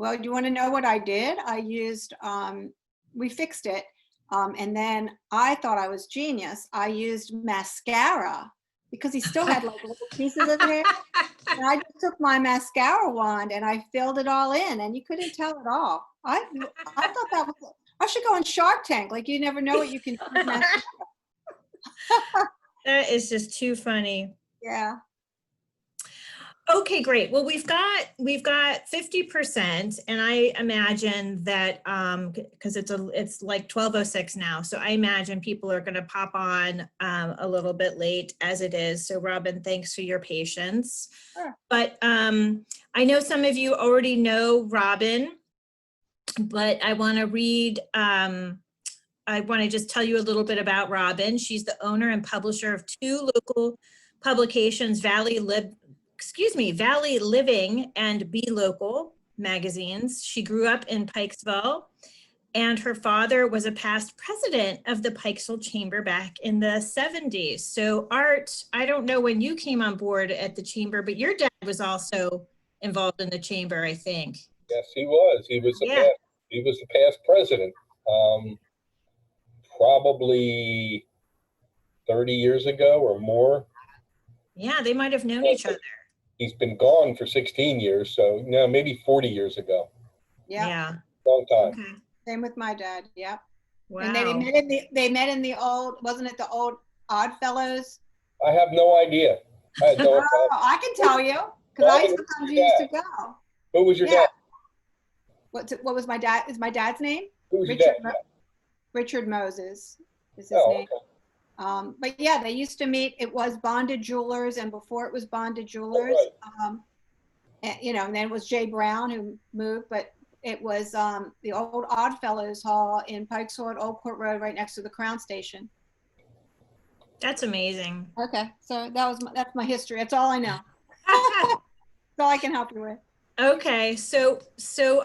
Well, do you want to know what I did? I used, we fixed it. And then I thought I was genius. I used mascara because he still had like little pieces of hair. And I just took my mascara wand and I filled it all in, and you couldn't tell at all. I thought that was, I should go on Shark Tank. Like, you never know what you can do with mascara. That is just too funny. Yeah. Okay, great. Well, we've got 50%, and I imagine that because it's like 12:06 now, so I imagine people are going to pop on a little bit late as it is. So Robyn, thanks for your patience. Sure. But I know some of you already know Robyn, but I want to read. I want to just tell you a little bit about Robyn. She's the owner and publisher of 2 local publications, Valley Living and BeLocal magazines. She grew up in Pikesville, and her father was a past president of the Pikesville Chamber back in the 70s. So Art, I don't know when you came on board at the Chamber, but your dad was also involved in the Chamber, I think. Yes, he was. He was the past president. Probably 30 years ago or more. Yeah, they might have known each other. He's been gone for 16 years, so maybe 40 years ago. Yeah. Long time. Okay. Same with my dad. Yep. Wow. And they met in the old, wasn't it the old Oddfellows? I have no idea. I had no idea. I can tell you, because I sometimes used to go. Who was your dad? What was my dad? Is my dad's name? Who was your dad? Richard Moses is his name. Okay. But yeah, they used to meet. It was Bonded Jewelers, and before it was Bonded Jewelers, and then it was Jay Brown who moved, but it was the old Oddfellows Hall in Pikesville at Old Court Road, right next to the Crown Station. That's amazing. Okay, so that's my history. That's all I know. That's all I can help you with. Okay, so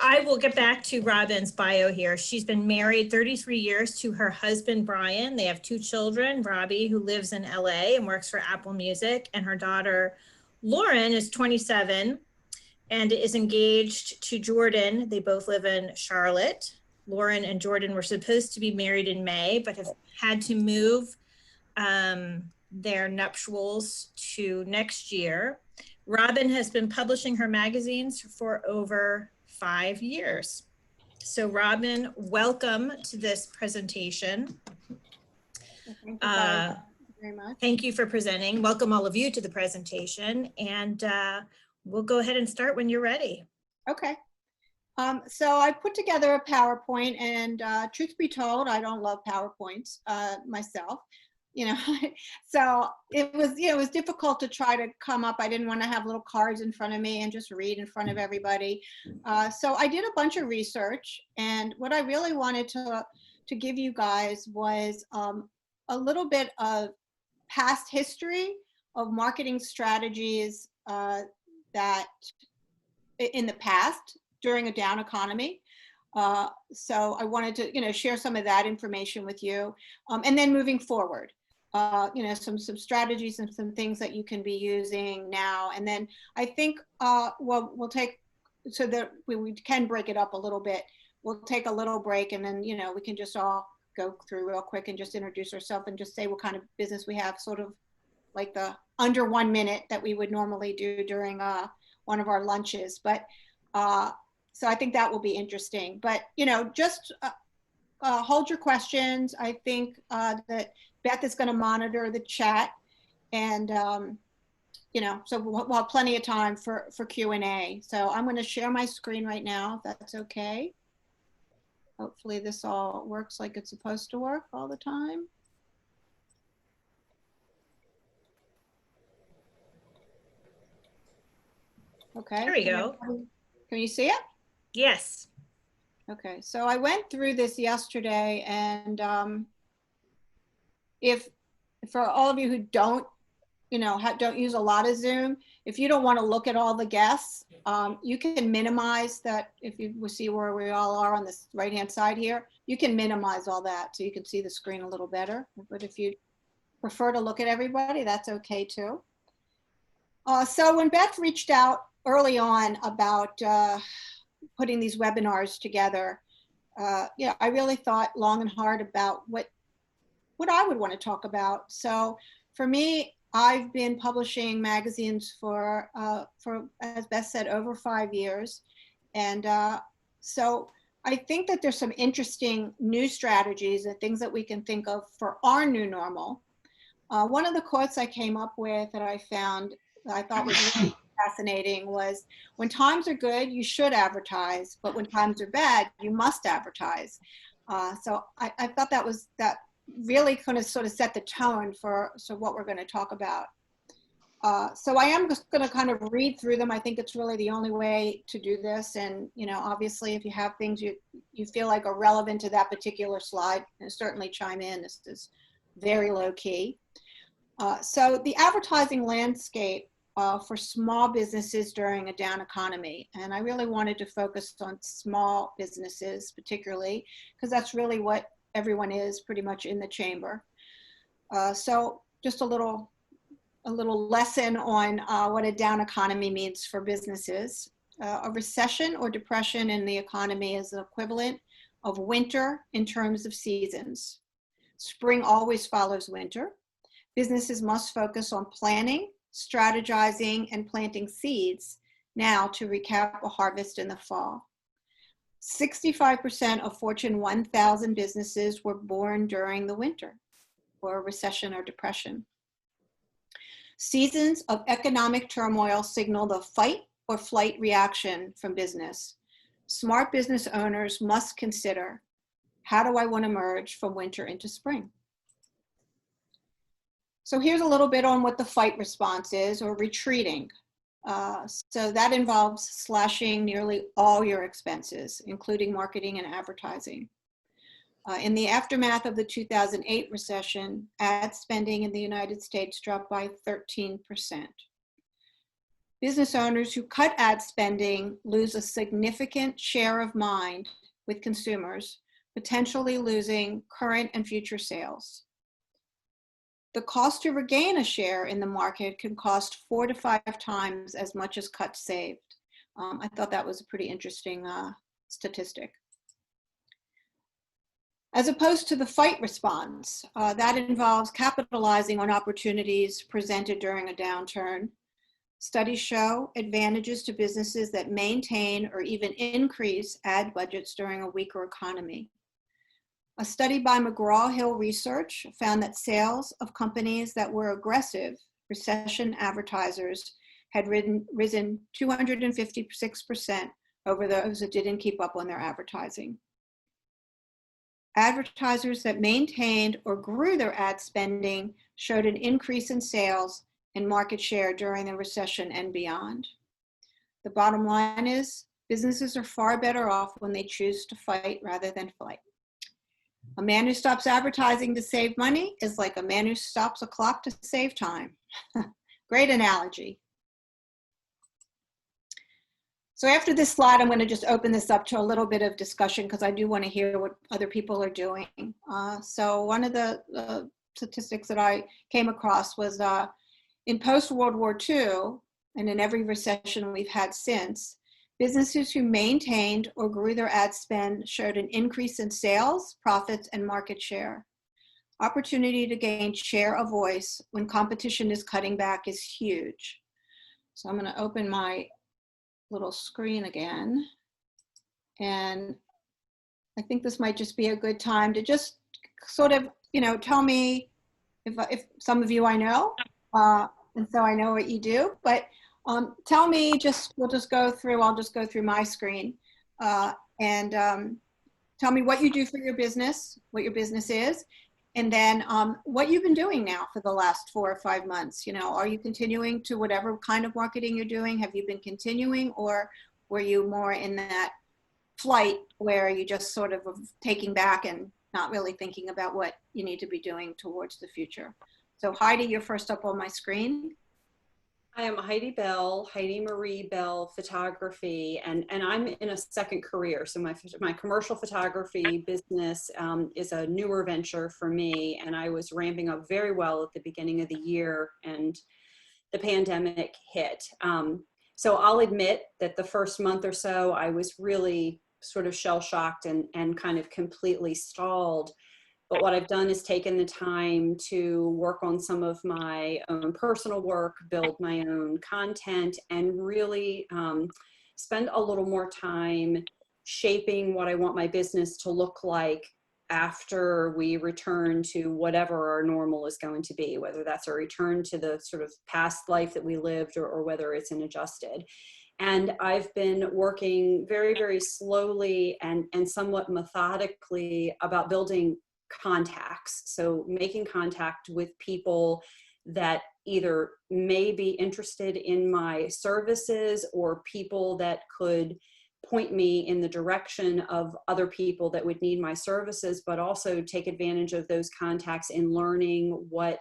I will get back to Robyn's bio here. She's been married 33 years to her husband, Brian. They have 2 children, Robbie, who lives in LA and works for Apple Music, and her daughter, Lauren, is 27 and is engaged to Jordan. They both live in Charlotte. Lauren and Jordan were supposed to be married in May, but have had to move their nuptials to next year. Robyn has been publishing her magazines for over 5 years. So Robyn, welcome to this presentation. Thank you very much. Thank you for presenting. Welcome all of you to the presentation, and we'll go ahead and start when you're ready. Okay. So I put together a PowerPoint, and truth be told, I don't love PowerPoints myself. So it was difficult to try to come up. I didn't want to have little cards in front of me and just read in front of everybody. So I did a bunch of research, and what I really wanted to give you guys was a little bit of past history of marketing strategies that in the past during a down economy. So I wanted to share some of that information with you, and then moving forward. Some strategies and some things that you can be using now. And then I think, we'll take, so that we can break it up a little bit. We'll take a little break, and then, we can just all go through real quick and just introduce ourselves and just say what kind of business we have, sort of like the under 1 minute that we would normally do during one of our lunches. But so I think that will be interesting. But, just hold your questions. I think that Beth is going to monitor the chat, and so we'll have plenty of time for Q&A. So I'm going to share my screen right now, if that's okay. Hopefully this all works like it's supposed to work all the time. Okay. There we go. Can you see it? Yes. Okay, so I went through this yesterday, and if for all of you who don't use a lot of Zoom, if you don't want to look at all the guests, you can minimize that. If you will see where we all are on this right-hand side here, you can minimize all that so you can see the screen a little better. But if you prefer to look at everybody, that's okay too. So when Beth reached out early on about putting these webinars together, yeah, I really thought long and hard about what I would want to talk about. So for me, I've been publishing magazines for as Beth said, over 5 years. And so I think that there's some interesting new strategies and things that we can think of for our new normal. One of the quotes I came up with that I found that I thought was really fascinating was, when times are good, you should advertise, but when times are bad, you must advertise. So I thought that really kind of sort of set the tone for what we're going to talk about. So I am just going to kind of read through them. I think it's really the only way to do this. And, you know, obviously, if you have things you feel like are relevant to that particular slide, certainly chime in. This is very low key. So the advertising landscape for small businesses during a down economy. And I really wanted to focus on small businesses particularly, because that's really what everyone is pretty much in the chamber. So just a little lesson on what a down economy means for businesses. A recession or depression in the economy is the equivalent of winter in terms of seasons. Spring always follows winter. Businesses must focus on planning, strategizing, and planting seeds now to recap a harvest in the fall. 65% of Fortune 1000 businesses were born during the winter or recession or depression. Seasons of economic turmoil signal the fight or flight reaction from business. Smart business owners must consider, how do I want to merge from winter into spring? So here's a little bit on what the fight response is, or retreating. So that involves slashing nearly all your expenses, including marketing and advertising. In the aftermath of the 2008 recession, ad spending in the United States dropped by 13%. Business owners who cut ad spending lose a significant share of mind with consumers, potentially losing current and future sales. The cost to regain a share in the market can cost 4 to 5 times as much as cuts saved. I thought that was a pretty interesting statistic. As opposed to the fight response, that involves capitalizing on opportunities presented during a downturn. Studies show advantages to businesses that maintain or even increase ad budgets during a weaker economy. A study by McGraw-Hill Research found that sales of companies that were aggressive recession advertisers had risen 256% over those that didn't keep up on their advertising. Advertisers that maintained or grew their ad spending showed an increase in sales and market share during the recession and beyond. The bottom line is, businesses are far better off when they choose to fight rather than flight. A man who stops advertising to save money is like a man who stops a clock to save time. Great analogy. So after this slide, I'm going to just open this up to a little bit of discussion because I do want to hear what other people are doing. So one of the statistics that I came across was in post-World War II, and in every recession we've had since, businesses who maintained or grew their ad spend showed an increase in sales, profits, and market share. Opportunity to gain share of voice when competition is cutting back is huge. So I'm going to open my little screen again. And I think this might just be a good time to just sort of, you know, tell me if some of you I know, and so I know what you do, but tell me, we'll just go through, I'll just go through my screen and tell me what you do for your business, what your business is, and then what you've been doing now for the last 4 or 5 months. You know, are you continuing to whatever kind of marketing you're doing? Have you been continuing, or were you more in that flight where you just sort of taking back and not really thinking about what you need to be doing towards the future? So Heidi, you're first up on my screen. I am Heidi Bell, Heidi Marie Bell Photography, and I'm in a second career. So my commercial photography business is a newer venture for me, and I was ramping up very well at the beginning of the year, and the pandemic hit. So I'll admit that the first month or so, I was really sort of shell-shocked and kind of completely stalled. But what I've done is taken the time to work on some of my own personal work, build my own content, and really spend a little more time shaping what I want my business to look like after we return to whatever our normal is going to be, whether that's a return to the sort of past life that we lived or whether it's an adjusted. And I've been working very, very slowly and somewhat methodically about building contacts. So making contact with people that either may be interested in my services or people that could point me in the direction of other people that would need my services, but also take advantage of those contacts in learning what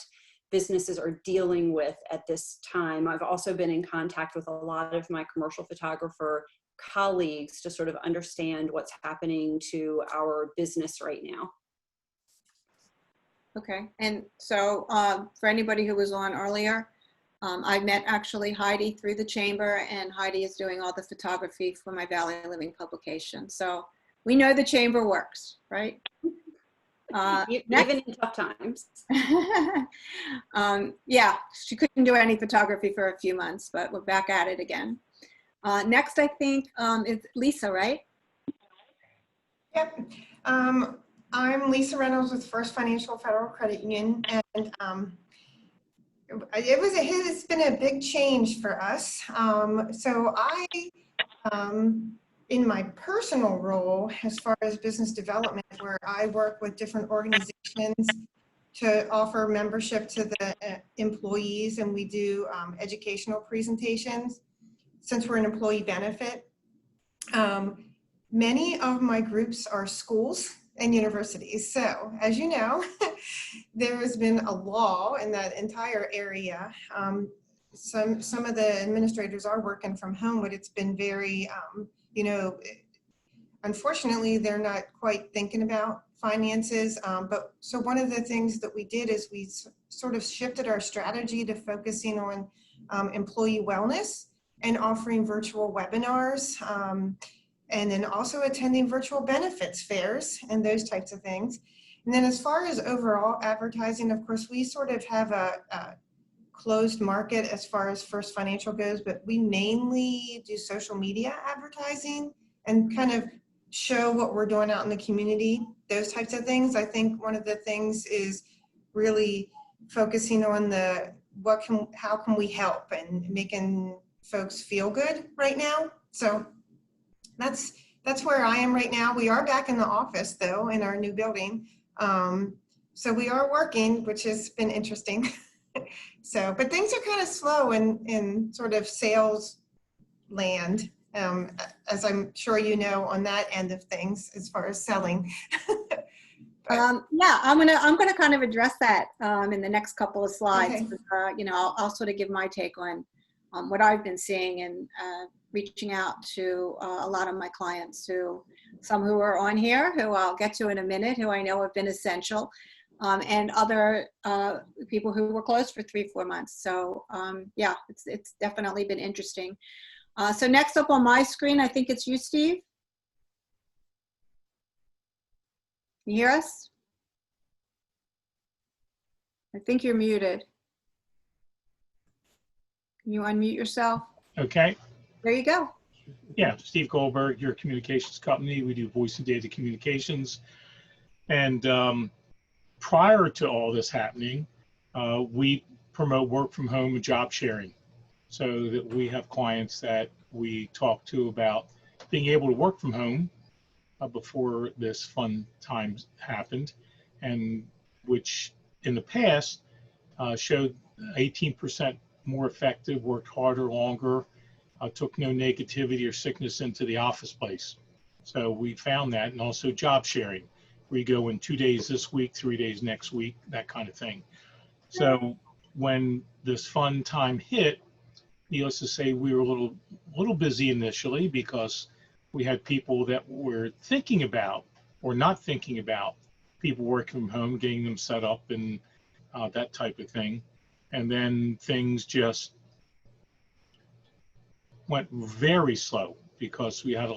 businesses are dealing with at this time. I've also been in contact with a lot of my commercial photographer colleagues to sort of understand what's happening to our business right now. Okay, and so for anybody who was on earlier, I met actually Heidi through the chamber, and Heidi is doing all the photography for my Valley Living publication. So we know the chamber works, right? Even in tough times. Yeah, she couldn't do any photography for a few months, but we're back at it again. Next, I think, is Lisa, right? Yep. I'm Lisa Reynolds with First Financial Federal Credit Union, and it's been a big change for us. So I, in my personal role, as far as business development, where I work with different organizations to offer membership to the employees, and we do educational presentations, since we're an employee benefit. Many of my groups are schools and universities. So as you know, there has been a law in that entire area. Some of the administrators are working from home, but it's been very, you know, unfortunately, they're not quite thinking about finances. But so one of the things that we did is we sort of shifted our strategy to focusing on employee wellness and offering virtual webinars. And then also attending virtual benefits fairs and those types of things. And then as far as overall advertising, of course, we sort of have a closed market as far as First Financial goes, but we mainly do social media advertising and kind of show what we're doing out in the community, those types of things. I think one of the things is really focusing on how can we help and making folks feel good right now. So that's where I am right now. We are back in the office though, in our new building. So we are working, which has been interesting. So, but things are kind of slow in sort of sales land, as I'm sure you know on that end of things as far as selling. Yeah, I'm gonna kind of address that in the next couple of slides. Okay. You know, I'll sort of give my take on what I've been seeing and reaching out to a lot of my clients, some who are on here, who I'll get to in a minute, who I know have been essential, and other people who were closed for 3-4 months. So yeah, it's definitely been interesting. So next up on my screen, I think it's you, Steve. Can you hear us? I think you're muted. Can you unmute yourself? Okay. There you go. Yeah, Steve Goldberg, your communications company. We do voice and data communications. And prior to all this happening, we promote work from home and job sharing, so that we have clients that we talk to about being able to work from home before this fun time happened, and which in the past showed 18% more effective, worked harder, longer, took no negativity or sickness into the office place. So we found that, and also job sharing, where you go in 2 days this week, 3 days next week, that kind of thing. So when this fun time hit, needless to say, we were a little busy initially, because we had people that were thinking about or not thinking about people working from home, getting them set up and that type of thing. And then things just went very slow because we had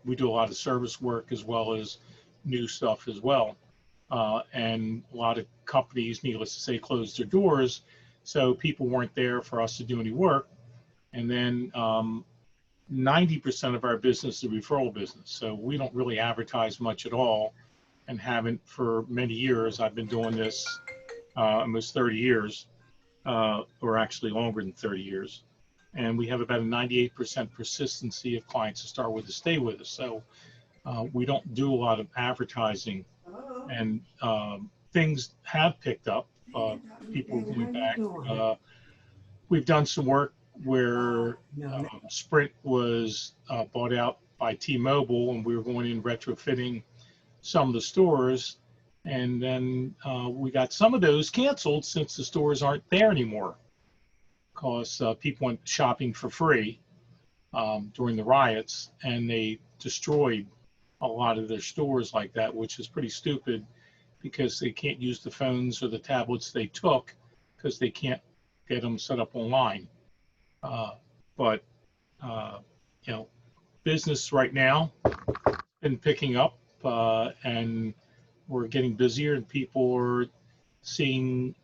we do a lot of service work as well as new stuff as well. And a lot of companies, needless to say, closed their doors. So people weren't there for us to do any work. And then 90% of our business is referral business. So we don't really advertise much at all and haven't for many years. I've been doing this almost 30 years, or actually longer than 30 years. And we have about a 98% persistency of clients to start with to stay with us. So we don't do a lot of advertising, and things have picked up. People going back. We've done some work where Sprint was bought out by T-Mobile, and we were going in retrofitting some of the stores. And then we got some of those canceled since the stores aren't there anymore, because people went shopping for free during the riots, and they destroyed a lot of their stores like that, which is pretty stupid because they can't use the phones or the tablets they took because they can't get them set up online. But you know, business right now been picking up, and we're getting busier, and people are seeing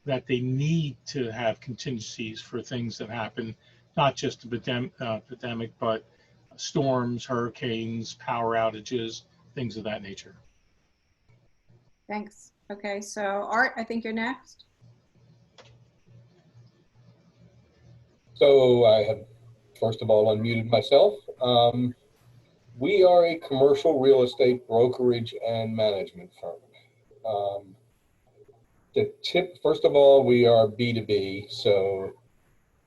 that they need to have contingencies for things that happen, not just the pandemic, but storms, hurricanes, power outages, things of that nature. Thanks. Okay, so Art, I think you're next. So I have, first of all, unmuted myself. We are a commercial real estate brokerage and management firm. First of all, we are B2B, so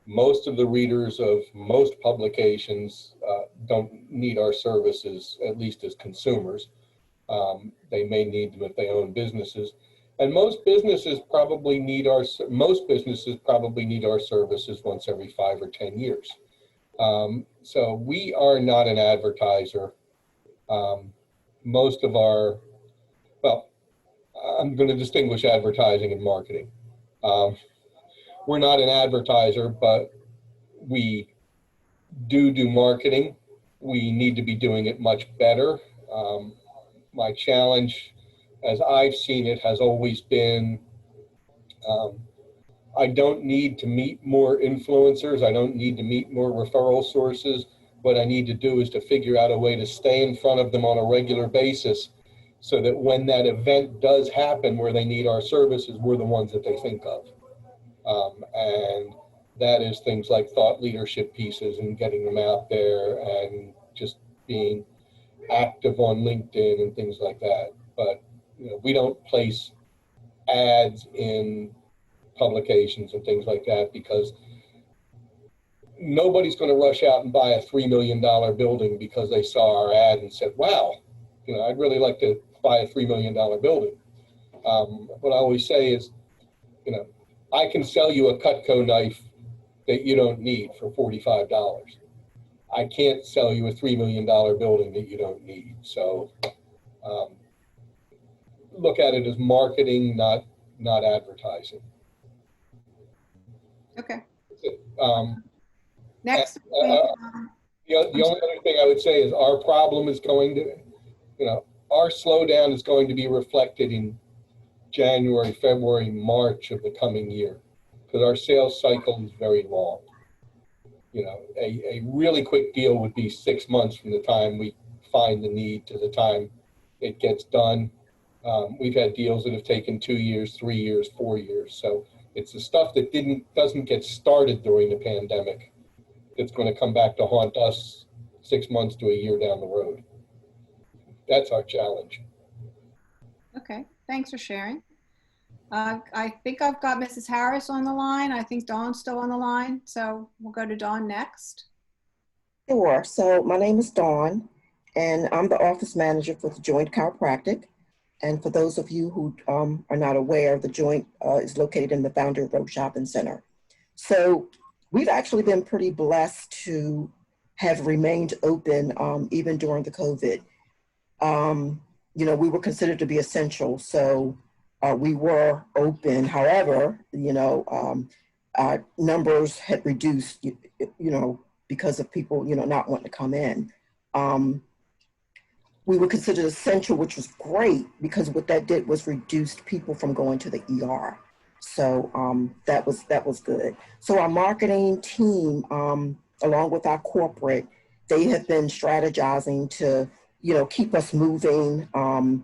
most of the readers of most publications don't need our services, at least as consumers. They may need them if they own businesses. And most businesses probably need our services once every 5 or 10 years. So we are not an advertiser. Most of our, well, I'm going to distinguish advertising and marketing. We're not an advertiser, but we do marketing. We need to be doing it much better. My challenge, as I've seen it, has always been, I don't need to meet more influencers. I don't need to meet more referral sources. What I need to do is to figure out a way to stay in front of them on a regular basis so that when that event does happen where they need our services, we're the ones that they think of. And that is things like thought leadership pieces and getting them out there and just being active on LinkedIn and things like that. But you know, we don't place ads in publications and things like that because nobody's going to rush out and buy a $3 million building because they saw our ad and said, wow, you know, I'd really like to buy a $3 million building. What I always say is, you know, I can sell you a Cutco knife that you don't need for $45. I can't sell you a $3 million building that you don't need. So look at it as marketing, not advertising. Okay. Next. Next. The only other thing I would say is our problem is going to, you know, our slowdown is going to be reflected in January, February, March of the coming year because our sales cycle is very long. You know, a really quick deal would be 6 months from the time we find the need to the time it gets done. We've had deals that have taken 2 years, 3 years, 4 years. So it's the stuff that doesn't get started during the pandemic that's going to come back to haunt us 6 months to a year down the road. That's our challenge. Okay, thanks for sharing. I think I've got Mrs. Harris on the line. I think Dawn's still on the line. So we'll go to Dawn next. Sure. So my name is Dawn, and I'm the office manager for the Joint Chiropractic. And for those of you who are not aware, the Joint is located in the Founder Road Shopping Center. So we've actually been pretty blessed to have remained open even during the COVID. You know, we were considered to be essential, so we were open. However, you know, our numbers had reduced, you know, because of people, not wanting to come in. We were considered essential, which was great because what that did was reduced people from going to the ER. So that was good. So our marketing team, along with our corporate, they have been strategizing to, keep us moving and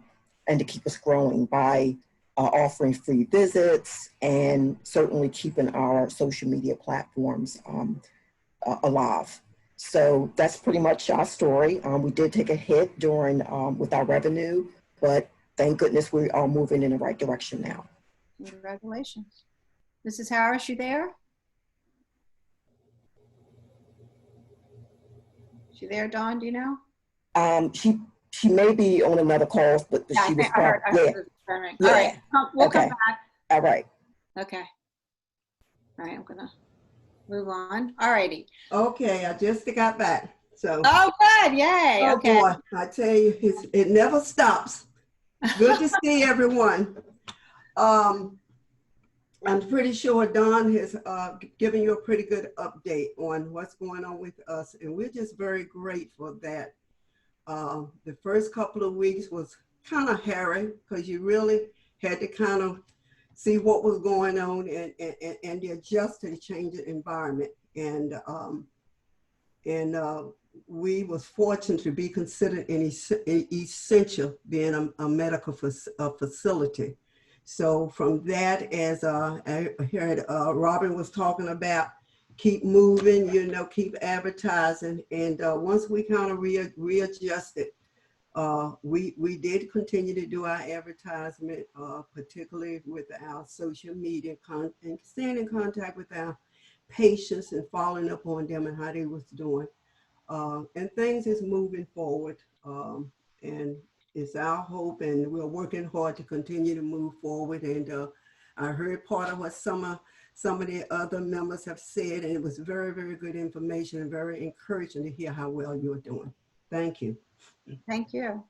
to keep us growing by offering free visits and certainly keeping our social media platforms alive. So that's pretty much our story. We did take a hit during with our revenue, but thank goodness we are moving in the right direction now. Congratulations. Mrs. Harris, you there? She there, Dawn, do you know? She may be on another call, but Yeah, she was I heard yeah. All right, we'll Okay. come back. All right. Okay. All right, I'm gonna move on. All righty. Okay, I just got back. So. Oh, good. Yay. Oh Okay. boy, I tell you, it never stops. Good to see everyone. I'm pretty sure Don has given you a pretty good update on what's going on with us, and we're just very grateful that the first couple of weeks was kind of hairy because you really had to kind of see what was going on and adjust to the changing environment. And we was fortunate to be considered an essential, being a medical facility. So from that, as I heard Robyn was talking about, keep moving, keep advertising. And once we kind of readjusted, we did continue to do our advertisement, particularly with our social media and staying in contact with our patients and following up on them and how they was doing. And things is moving forward. And it's our hope, and we're working hard to continue to move forward. And I heard part of what some of the other members have said, and it was very, very good information and very encouraging to hear how well you're doing. Thank you. Thank you.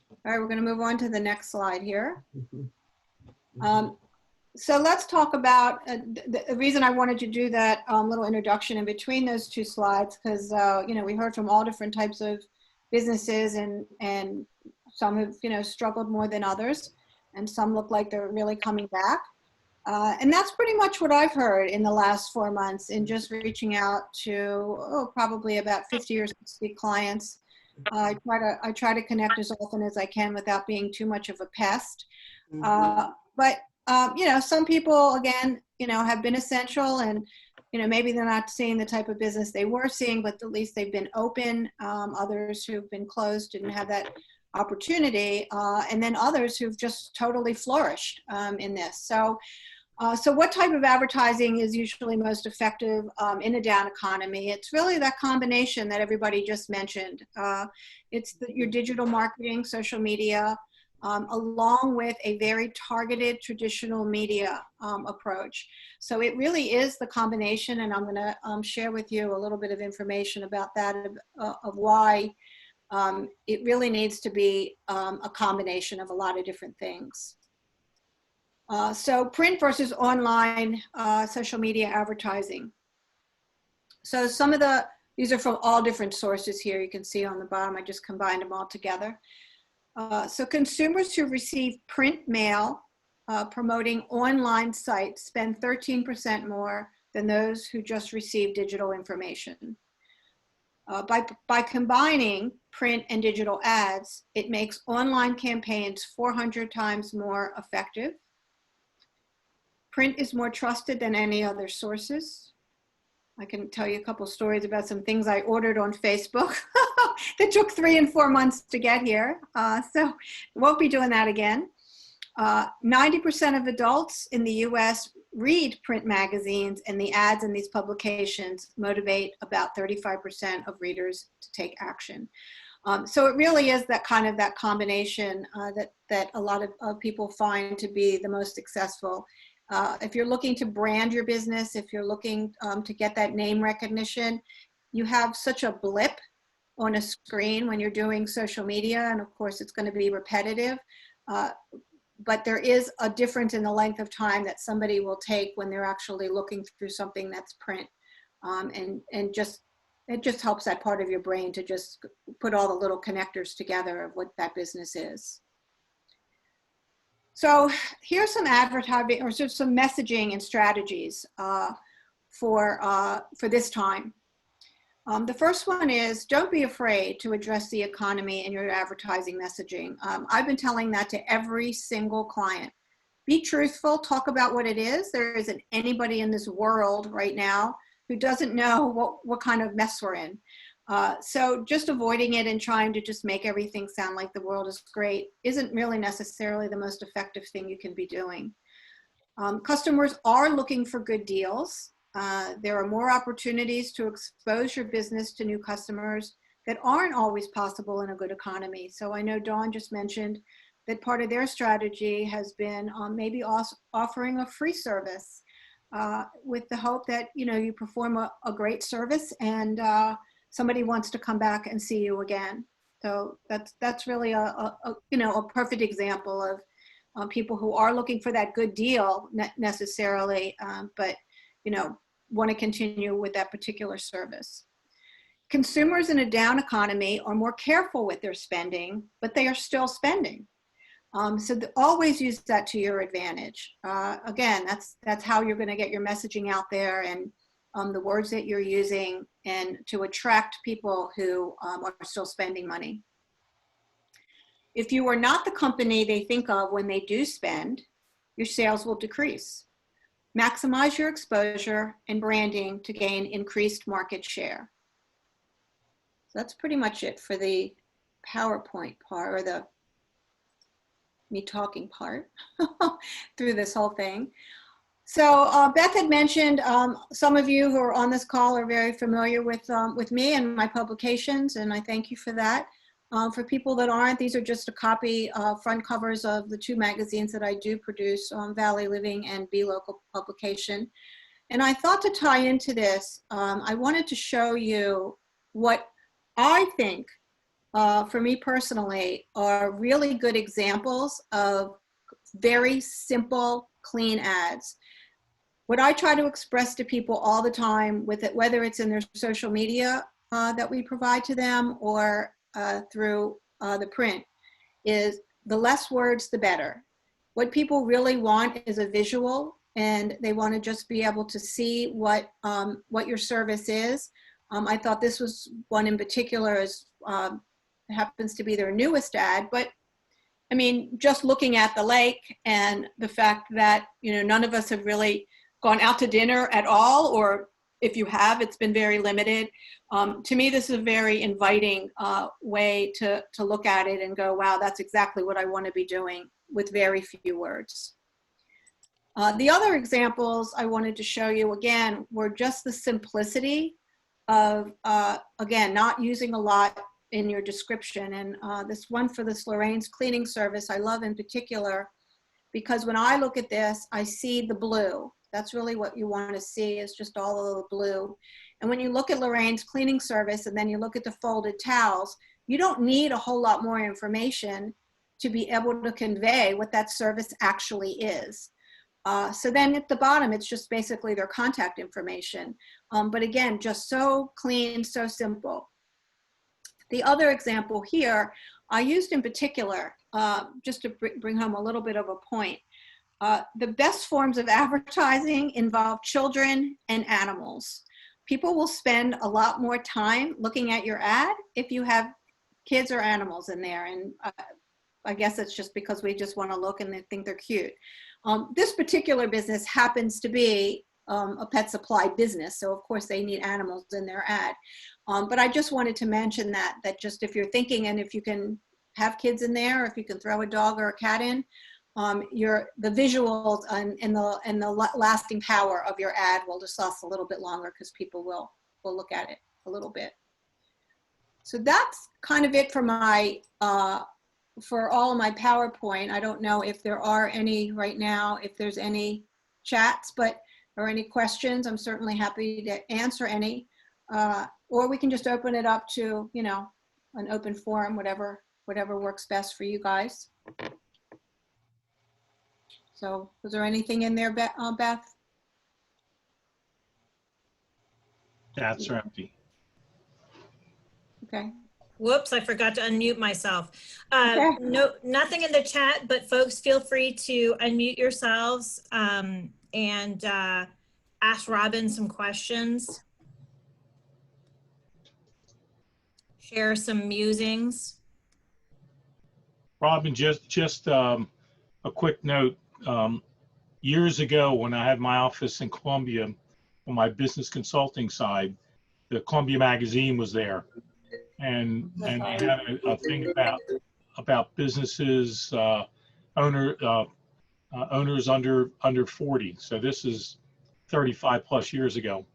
All right, we're going to move on to the next slide here. So let's talk about the reason I wanted to do that little introduction in between those two slides, because we heard from all different types of businesses, and some have struggled more than others, and some look like they're really coming back. And that's pretty much what I've heard in the last 4 months in just reaching out to probably about 50 or 60 clients. I try to connect as often as I can without being too much of a pest. But some people, again, have been essential, and maybe they're not seeing the type of business they were seeing, but at least they've been open. Others who've been closed didn't have that opportunity, and then others who've just totally flourished in this. So what type of advertising is usually most effective in a down economy? It's really that combination that everybody just mentioned. It's your digital marketing, social media, along with a very targeted traditional media approach. So it really is the combination, and I'm going to share with you a little bit of information about that, of why it really needs to be a combination of a lot of different things. So print versus online social media advertising. So these are from all different sources here. You can see on the bottom, I just combined them all together. So consumers who receive print mail promoting online sites spend 13% more than those who just receive digital information. By combining print and digital ads, it makes online campaigns 400 times more effective. Print is more trusted than any other sources. I can tell you a couple stories about some things I ordered on Facebook that took 3 and 4 months to get here. So won't be doing that again. 90% of adults in the US read print magazines, and the ads in these publications motivate about 35% of readers to take action. So it really is that combination that a lot of people find to be the most successful. If you're looking to brand your business, if you're looking to get that name recognition, you have such a blip on a screen when you're doing social media, and of course it's going to be repetitive. But there is a difference in the length of time that somebody will take when they're actually looking through something that's print, and just it just helps that part of your brain to just put all the little connectors together of what that business is. So here's some advertising or some messaging and strategies for this time. The first one is, don't be afraid to address the economy in your advertising messaging. I've been telling that to every single client. Be truthful, talk about what it is. There isn't anybody in this world right now who doesn't know what kind of mess we're in. So just avoiding it and trying to just make everything sound like the world is great isn't really necessarily the most effective thing you can be doing. Customers are looking for good deals. There are more opportunities to expose your business to new customers that aren't always possible in a good economy. So I know Dawn just mentioned that part of their strategy has been maybe also offering a free service with the hope that, you know, you perform a great service and somebody wants to come back and see you again. So that's really a perfect example of people who are looking for that good deal necessarily, but, you know, want to continue with that particular service. Consumers in a down economy are more careful with their spending, but they are still spending. So always use that to your advantage. Again, that's how you're going to get your messaging out there and the words that you're using, and to attract people who are still spending money. If you are not the company they think of when they do spend, your sales will decrease. Maximize your exposure and branding to gain increased market share. So that's pretty much it for the PowerPoint part, or the me talking part through this whole thing. So Beth had mentioned, some of you who are on this call are very familiar with me and my publications, and I thank you for that. For people that aren't, these are just a copy front covers of the 2 magazines that I do produce, Valley Living and BeLocal publication. And I thought to tie into this, I wanted to show you what I think, for me personally, are really good examples of very simple, clean ads. What I try to express to people all the time, with it, whether it's in their social media that we provide to them or through the print, is the less words, the better. What people really want is a visual, and they want to just be able to see what your service is. I thought this was one in particular, is happens to be their newest ad, but I mean, just looking at the lake and the fact that, you know, none of us have really gone out to dinner at all, or if you have, it's been very limited. To me, this is a very inviting way to look at it and go, wow, that's exactly what I want to be doing with very few words. The other examples I wanted to show you, again, were just the simplicity of, again, not using a lot in your description. And this one for this Lorraine's cleaning service, I love in particular, because when I look at this, I see the blue. That's really what you want to see, is just all of the blue. And when you look at Lorraine's cleaning service and then you look at the folded towels, you don't need a whole lot more information to be able to convey what that service actually is. So then at the bottom, it's just basically their contact information. But again, just so clean, so simple. The other example here, I used in particular, just to bring home a little bit of a point. The best forms of advertising involve children and animals. People will spend a lot more time looking at your ad if you have kids or animals in there. And I guess it's just because we just want to look and they think they're cute. This particular business happens to be a pet supply business. So of course they need animals in their ad. But I just wanted to mention that just if you're thinking, and if you can have kids in there, or if you can throw a dog or a cat in, the visuals and the lasting power of your ad will just last a little bit longer, because people will look at it a little bit. So that's kind of it for my for all of my PowerPoint. I don't know if there are any right now, if there's any chats, or any questions. I'm certainly happy to answer any, or we can just open it up to, you know, an open forum, whatever works best for you guys. So was there anything in there, Beth? Chats are empty. Okay. Whoops, I forgot to unmute myself. Okay. No, nothing in the chat, but folks, feel free to unmute yourselves and ask Robyn some questions. Share some musings. Robyn, just a quick note. Years ago, when I had my office in Columbia on my business consulting side, the Columbia magazine was there, and they had a thing about businesses owners under 40. So this is 35 plus years ago.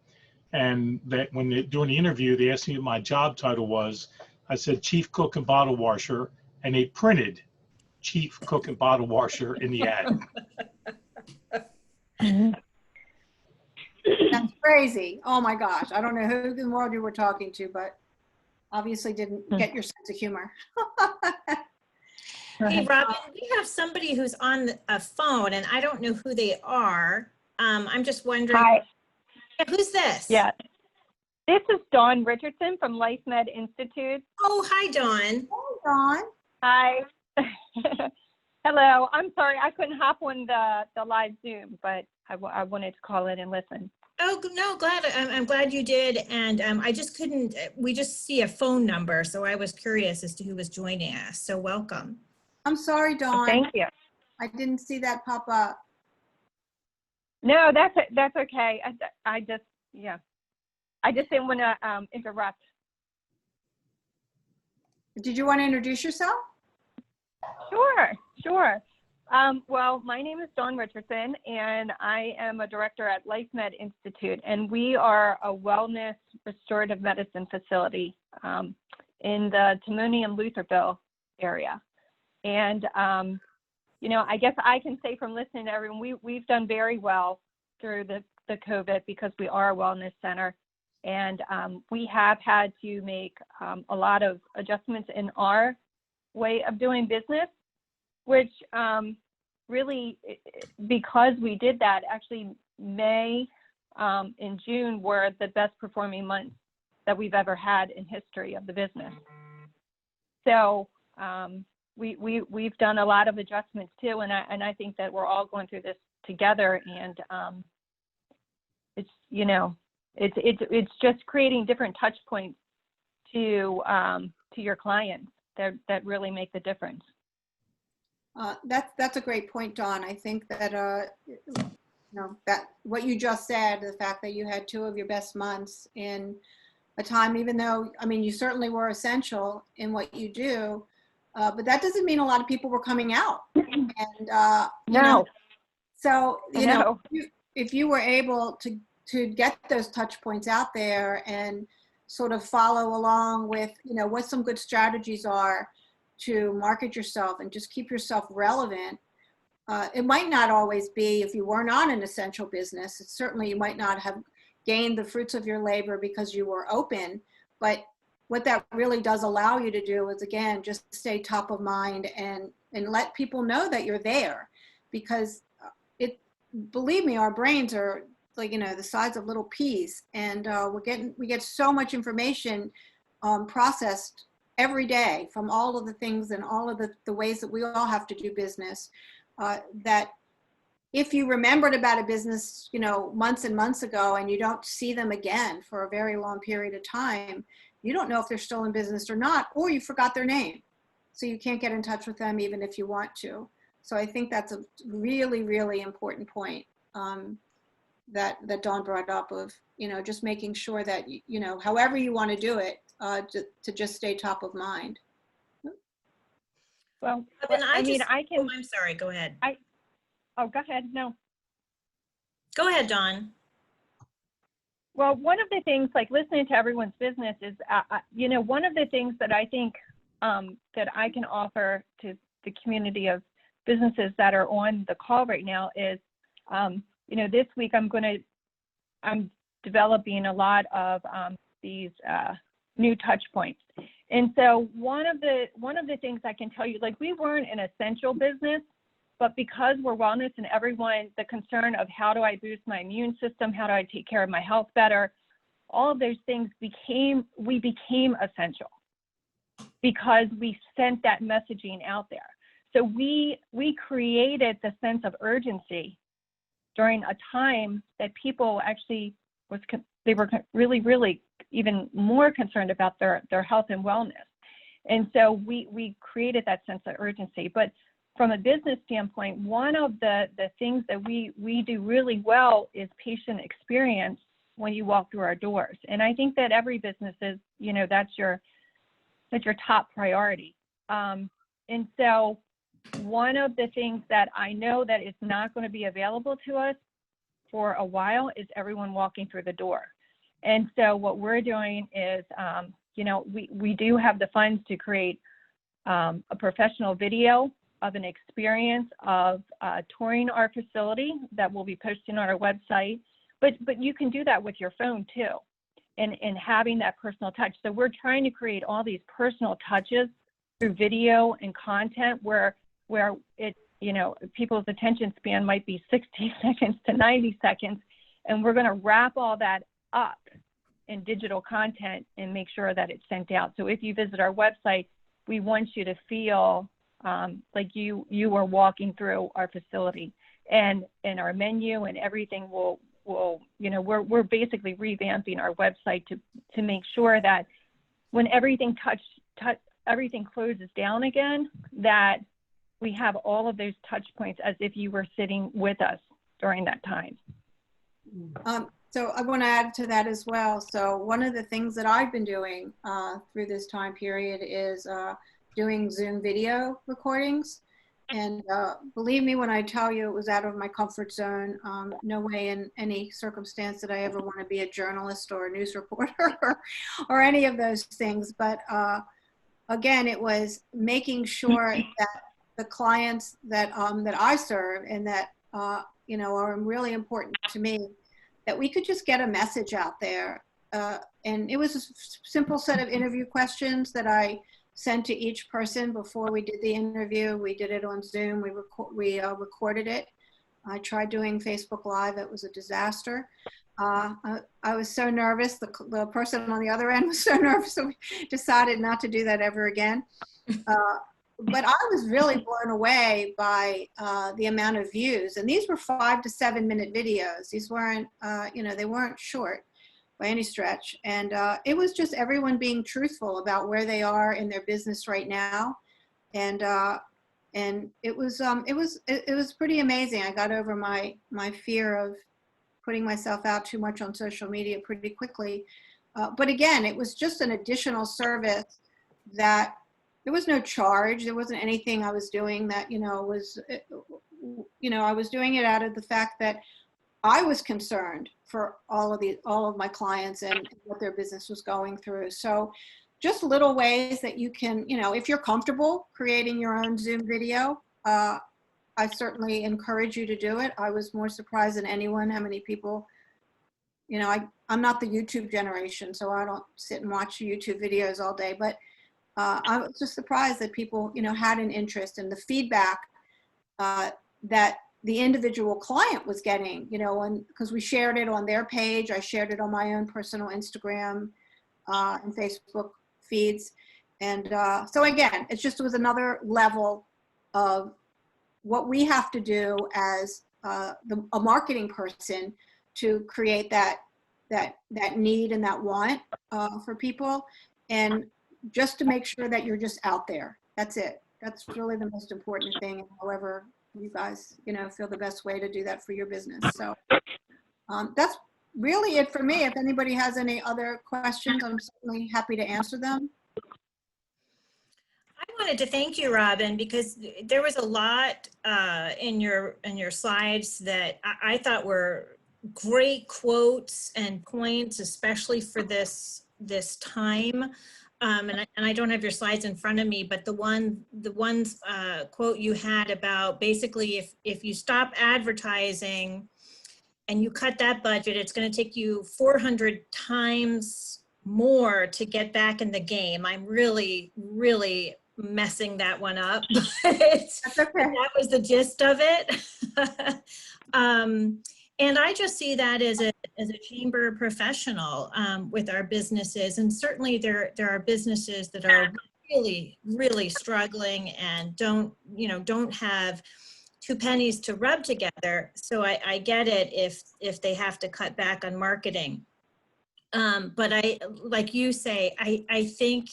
And that when doing the interview, they asked me what my job title was. I said chief cook and bottle washer, and they printed chief cook and bottle washer in the ad. That's crazy. Oh my gosh. I don't know who in the world you were talking to, but obviously didn't get your sense of humor. Hey, Robyn, we have somebody who's on a phone and I don't know who they are. I'm just wondering. Hi. Who's this? Yeah. This is Dawn Richardson from LifeMed Institute. Oh, hi, Dawn. Hey, Dawn. Hi. Hello. I'm sorry I couldn't hop on the live Zoom, but I wanted to call in and listen. Oh, no, I'm glad you did. And I just couldn't, we just see a phone number. So I was curious as to who was joining us. So welcome. I'm sorry, Dawn. Thank you. I didn't see that pop up. No, that's okay. I just didn't want to interrupt. Did you want to introduce yourself? Sure. Well, my name is Dawn Richardson, and I am a director at LifeMed Institute, and we are a wellness restorative medicine facility in the Tammany and Lutherville area. And, I guess I can say from listening to everyone, we've done very well through the COVID because we are a wellness center. And we have had to make a lot of adjustments in our way of doing business, which really, because we did that, actually May and June were the best performing months that we've ever had in history of the business. So we've done a lot of adjustments too, and I think that we're all going through this together, and it's just creating different touch points to your clients that really make the difference. That's a great point, Dawn. I think that that what you just said, the fact that you had two of your best months in a time, even though you certainly were essential in what you do, but that doesn't mean a lot of people were coming out. And No. So if you were able to get those touch points out there and sort of follow along with what some good strategies are to market yourself and just keep yourself relevant. It might not always be, if you were not an essential business, certainly you might not have gained the fruits of your labor because you were open, but what that really does allow you to do is, again, just stay top of mind and let people know that you're there, because believe me, our brains are like, the size of little peas, and we get so much information processed every day from all of the things and all of the ways that we all have to do business, that if you remembered about a business, months and months ago, and you don't see them again for a very long period of time, you don't know if they're still in business or not, or you forgot their name. So you can't get in touch with them even if you want to. So I think that's a really, really important point that Dawn brought up of, just making sure that, however you want to do it, to just stay top of mind. Well, I can. Oh, I'm sorry. Go ahead. Go ahead. No. Go ahead, Dawn. Well, one of the things, like listening to everyone's business is, one of the things that I think that I can offer to the community of businesses that are on the call right now is, this week I'm developing a lot of these new touch points. And so one of the things I can tell you, like, we weren't an essential business, but because we're wellness and the concern of how do I boost my immune system, how do I take care of my health better, all of those things we became essential. because we sent that messaging out there. So we created the sense of urgency during a time that people actually they were really, really even more concerned about their health and wellness. And so we created that sense of urgency. But from a business standpoint, one of the things that we do really well is patient experience when you walk through our doors. And I think that every business is, you know, that's your top priority. And so one of the things that I know that is not going to be available to us for a while is everyone walking through the door. And so what we're doing is, you know, we do have the funds to create a professional video of an experience of touring our facility that we'll be posting on our website. But you can do that with your phone too, and having that personal touch. So we're trying to create all these personal touches through video and content where it, you know, people's attention span might be 60 seconds to 90 seconds, and we're going to wrap all that up in digital content and make sure that it's sent out. So if you visit our website, we want you to feel like you are walking through our facility, and our menu and everything will, you know, we're basically revamping our website to make sure that when everything everything closes down again, that we have all of those touch points as if you were sitting with us during that time. So I want to add to that as well. So one of the things that I've been doing through this time period is doing Zoom video recordings. And believe me when I tell you it was out of my comfort zone. No way in any circumstance that I ever want to be a journalist or a news reporter or any of those things. But again, it was making sure that the clients that I serve and that you know, are really important to me, that we could just get a message out there. And it was a simple set of interview questions that I sent to each person before we did the interview. We did it on Zoom. We recorded it. I tried doing Facebook Live. It was a disaster. I was so nervous. The person on the other end was so nervous, so we decided not to do that ever again. But I was really blown away by the amount of views. And these were 5 to 7 minute videos. These weren't, you know, they weren't short by any stretch. And it was just everyone being truthful about where they are in their business right now. And it was pretty amazing. I got over my fear of putting myself out too much on social media pretty quickly. But again, it was just an additional service that there was no charge. There wasn't anything I was doing that, you know, was, you know, I was doing it out of the fact that I was concerned for all of my clients and what their business was going through. So just little ways that you can, you know, if you're comfortable creating your own Zoom video, I certainly encourage you to do it. I was more surprised than anyone how many people, you know, I'm not the YouTube generation, so I don't sit and watch YouTube videos all day, but I was just surprised that people, you know, had an interest in the feedback that the individual client was getting, you know, and because we shared it on their page, I shared it on my own personal Instagram and Facebook feeds. And so again, it was another level of what we have to do as a marketing person to create that need and that want for people. And just to make sure that you're just out there. That's it. That's really the most important thing. However, you guys, you know, feel the best way to do that for your business. So that's really it for me. If anybody has any other questions, I'm certainly happy to answer them. I wanted to thank you, Robyn, because there was a lot in your slides that I thought were great quotes and points, especially for this time. And I don't have your slides in front of me, but the one quote you had about basically if you stop advertising and you cut that budget, it's going to take you 400 times more to get back in the game. I'm really, really messing that one up. That's okay. That was the gist of it. And I just see that as a chamber professional with our businesses. And certainly there are businesses that are really, really struggling and don't have two pennies to rub together. So I get it if they have to cut back on marketing. But like you say, I think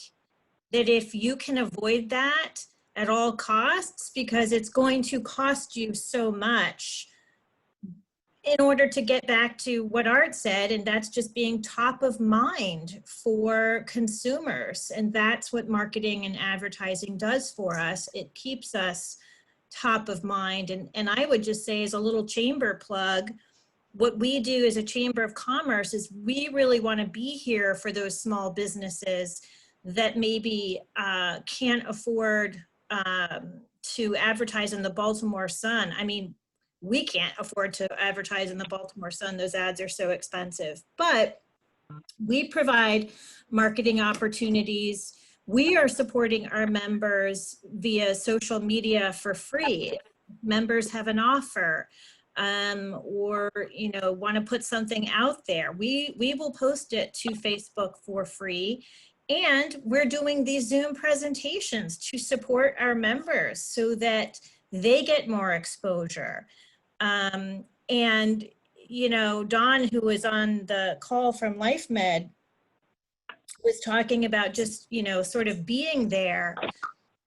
that if you can avoid that at all costs, because it's going to cost you so much in order to get back to what Art said, and that's just being top of mind for consumers. And that's what marketing and advertising does for us. It keeps us top of mind. And I would just say, as a little chamber plug, what we do as a Chamber of Commerce is we really want to be here for those small businesses that maybe can't afford to advertise in the Baltimore Sun. I mean, we can't afford to advertise in the Baltimore Sun. Those ads are so expensive, but we provide marketing opportunities. We are supporting our members via social media for free. Members have an offer or want to put something out there. We will post it to Facebook for free. And we're doing these Zoom presentations to support our members so that they get more exposure. And, Don, who was on the call from LifeMed, was talking about just, sort of being there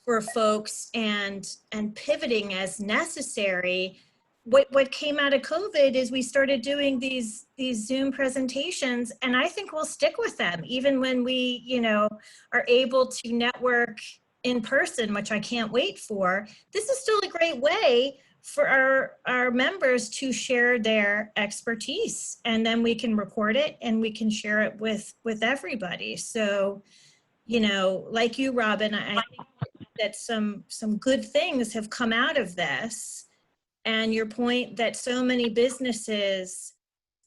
for folks and pivoting as necessary. What came out of COVID is we started doing these Zoom presentations, and I think we'll stick with them even when we, are able to network in person, which I can't wait for. This is still a great way for our members to share their expertise, and then we can record it and we can share it with everybody. So, like you, Robyn, I think that some good things have come out of this. And your point that so many businesses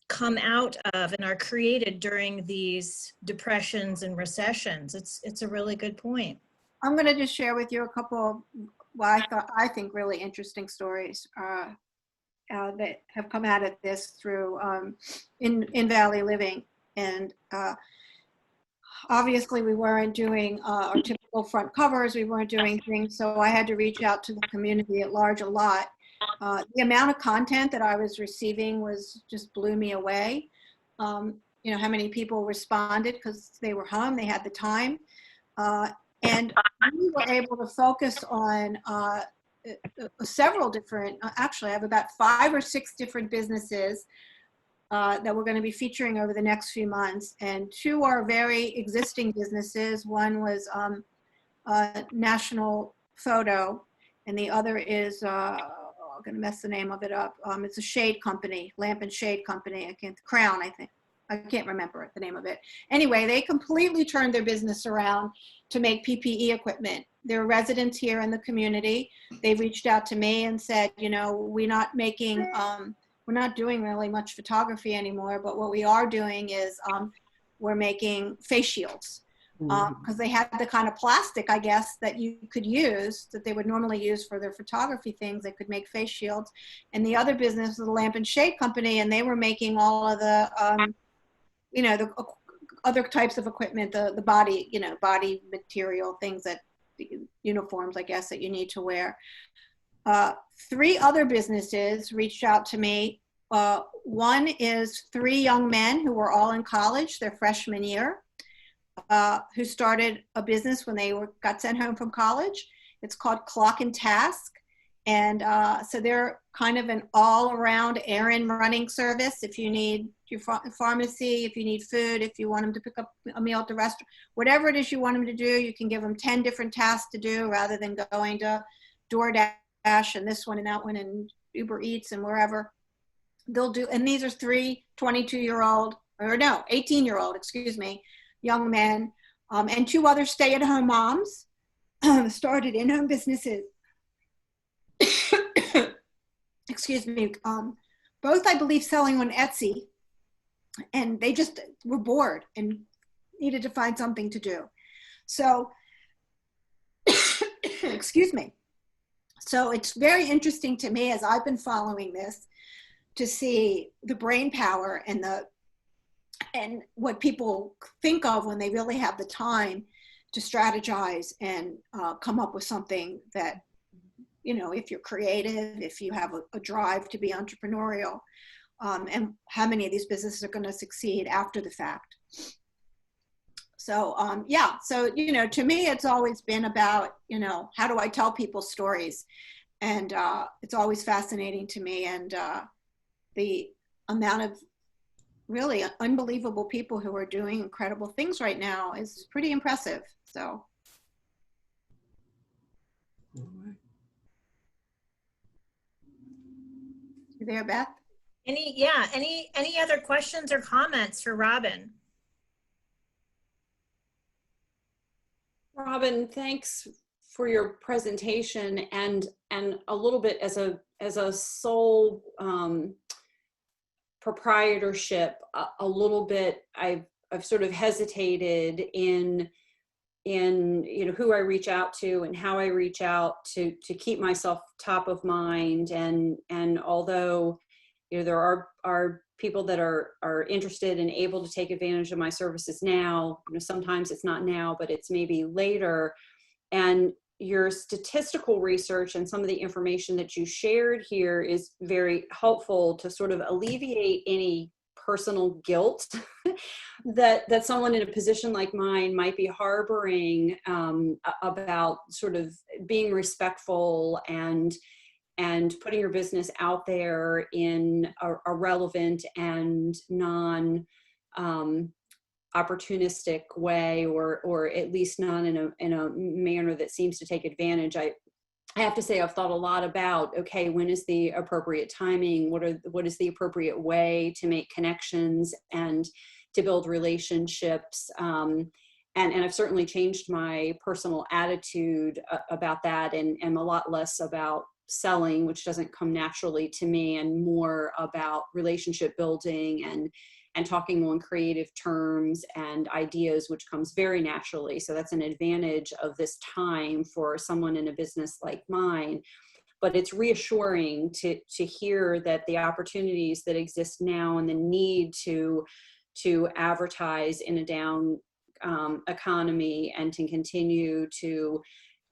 come out of and are created during these depressions and recessions, it's a really good point. I'm going to just share with you a couple of I think really interesting stories that have come out of this through in Valley Living. And obviously we weren't doing our typical front covers. We weren't doing things. So I had to reach out to the community at large a lot. The amount of content that I was receiving just blew me away. How many people responded because they were home, they had the time. And we were able to focus on several different, actually I have about 5 or 6 different businesses that we're going to be featuring over the next few months. And 2 are very existing businesses. One was National Photo, and the other is, I'm going to mess the name of it up. It's a shade company, lamp and shade company. Crown, I think. I can't remember the name of it. Anyway, they completely turned their business around to make PPE equipment. They're residents here in the community. They reached out to me and said, we're not doing really much photography anymore, but what we are doing is we're making face shields. Because they had the kind of plastic, I guess, that you could use, that they would normally use for their photography things. They could make face shields. And the other business was the lamp and shade company, and they were making all of the, the other types of equipment, the body, body material, things that, uniforms, I guess, that you need to wear. 3 other businesses reached out to me. One is 3 young men who were all in college, their freshman year. Who started a business when they got sent home from college. It's called Clock and Task. And so they're kind of an all-around errand running service. If you need your pharmacy, if you need food, if you want them to pick up a meal at the restaurant, whatever it is you want them to do, you can give them 10 different tasks to do rather than going to DoorDash and this one and that one and Uber Eats and wherever. They'll do, and these are 3 18-year-old, young men, and 2 other stay-at-home moms started in-home businesses. Excuse me. Both, I believe, selling on Etsy, and they just were bored and needed to find something to do. So, excuse me. So it's very interesting to me as I've been following this to see the brain power and what people think of when they really have the time strategize and come up with something that, you know, if you're creative, if you have a drive to be entrepreneurial, and how many of these businesses are going to succeed after the fact. So yeah, so, you know, to me, it's always been about, you know, how do I tell people stories? And it's always fascinating to me. And the amount of really unbelievable people who are doing incredible things right now is pretty impressive. So. All right. You there, Beth? Any other questions or comments for Robyn? Robyn, thanks for your presentation, and a little bit as a sole proprietorship, a little bit I've sort of hesitated in you know who I reach out to and how I reach out to keep myself top of mind, and although you know there are people that are interested and able to take advantage of my services now, you know, sometimes it's not now, but it's maybe later. And your statistical research and some of the information that you shared here is very helpful to sort of alleviate any personal guilt that someone in a position like mine might be harboring about sort of being respectful and putting your business out there in a relevant and non opportunistic way, or at least not in a manner that seems to take advantage. I have to say I've thought a lot about, okay, when is the appropriate timing? What is the appropriate way to make connections and to build relationships? And I've certainly changed my personal attitude about that, and a lot less about selling, which doesn't come naturally to me, and more about relationship building and talking on creative terms and ideas, which comes very naturally. So that's an advantage of this time for someone in a business like mine. But it's reassuring to hear that the opportunities that exist now and the need to advertise in a down economy and to continue to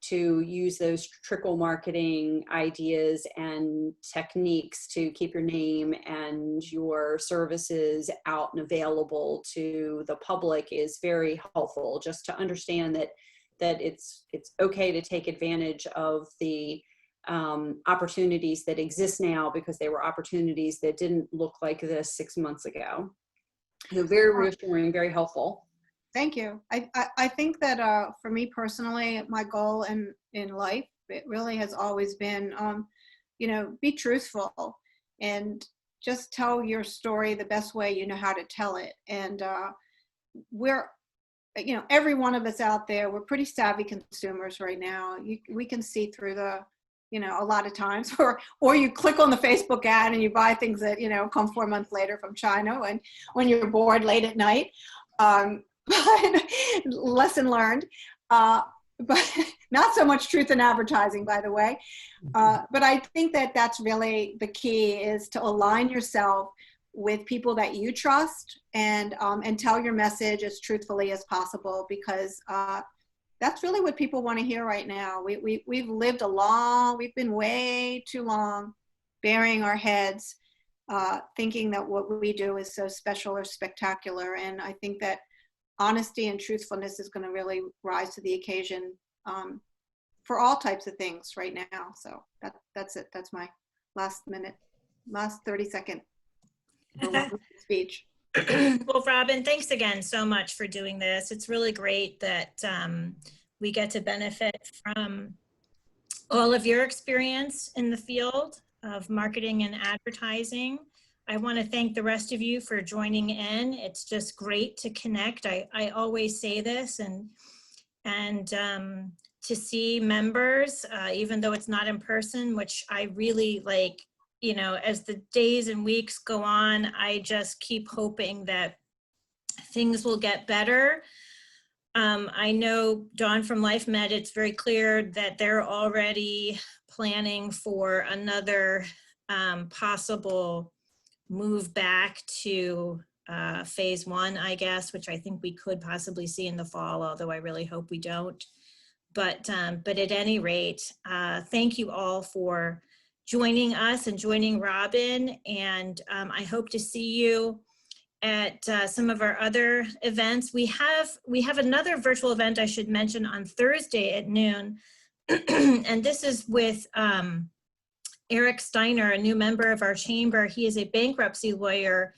use those trickle marketing ideas and techniques to keep your name and your services out and available to the public is very helpful, just to understand that it's okay to take advantage of the opportunities that exist now, because they were opportunities that didn't look like this 6 months ago. So very reassuring, very helpful. Thank you. I think that for me personally, my goal in life, it really has always been, you know, be truthful and just tell your story the best way you know how to tell it. And we're, you know, every one of us out there, we're pretty savvy consumers right now. We can see through the, you know, a lot of times, or you click on the Facebook ad and you buy things that, you know, come 4 months later from China when you're bored late at night. But lesson learned, but not so much truth in advertising, by the way. But I think that that's really the key, is to align yourself with people that you trust and tell your message as truthfully as possible, because that's really what people want to hear right now. We've lived we've been way too long burying our heads, thinking that what we do is so special or spectacular. And I think that honesty and truthfulness is going to really rise to the occasion for all types of things right now. So that's it. That's my last 30-second speech. Well, Robyn, thanks again so much for doing this. It's really great that we get to benefit from all of your experience in the field of marketing and advertising. I want to thank the rest of you for joining in. It's just great to connect. I always say this, and to see members, even though it's not in person, which I really like, you know, as the days and weeks go on, I just keep hoping that things will get better. I know Dawn from LifeMed, it's very clear that they're already planning for another possible move back to phase one, I guess, which I think we could possibly see in the fall, although I really hope we don't. But at any rate, thank you all for joining us and joining Robyn. And I hope to see you at some of our other events. We have another virtual event I should mention on Thursday at noon. And this is with Eric Steiner, a new member of our chamber. He is a bankruptcy lawyer.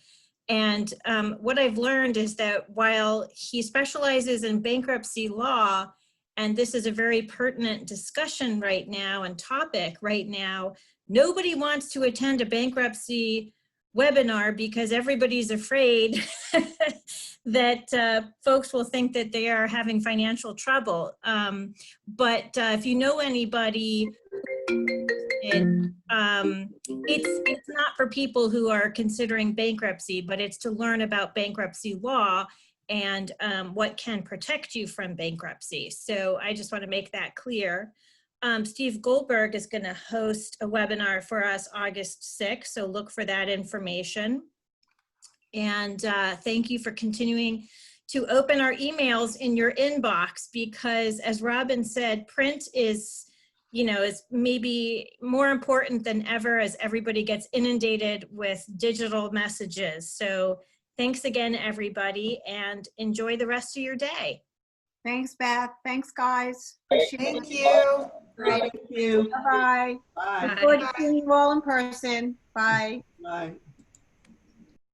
And what I've learned is that while he specializes in bankruptcy law, and this is a very pertinent discussion right now and topic right now, nobody wants to attend a bankruptcy webinar because everybody's afraid that folks will think that they are having financial trouble. But if you know anybody, it's not for people who are considering bankruptcy, but it's to learn about bankruptcy law and what can protect you from bankruptcy. So I just want to make that clear. Steve Goldberg is going to host a webinar for us August 6th, so look for that information. And thank you for continuing to open our emails in your inbox, because as Robyn said, print is, is maybe more important than ever as everybody gets inundated with digital messages. So thanks again, everybody, and enjoy the rest of your day. Thanks, Beth. Thanks, guys. Thank you. Thank you. Bye-bye. Bye. Look forward to seeing you all in person. Bye. Bye.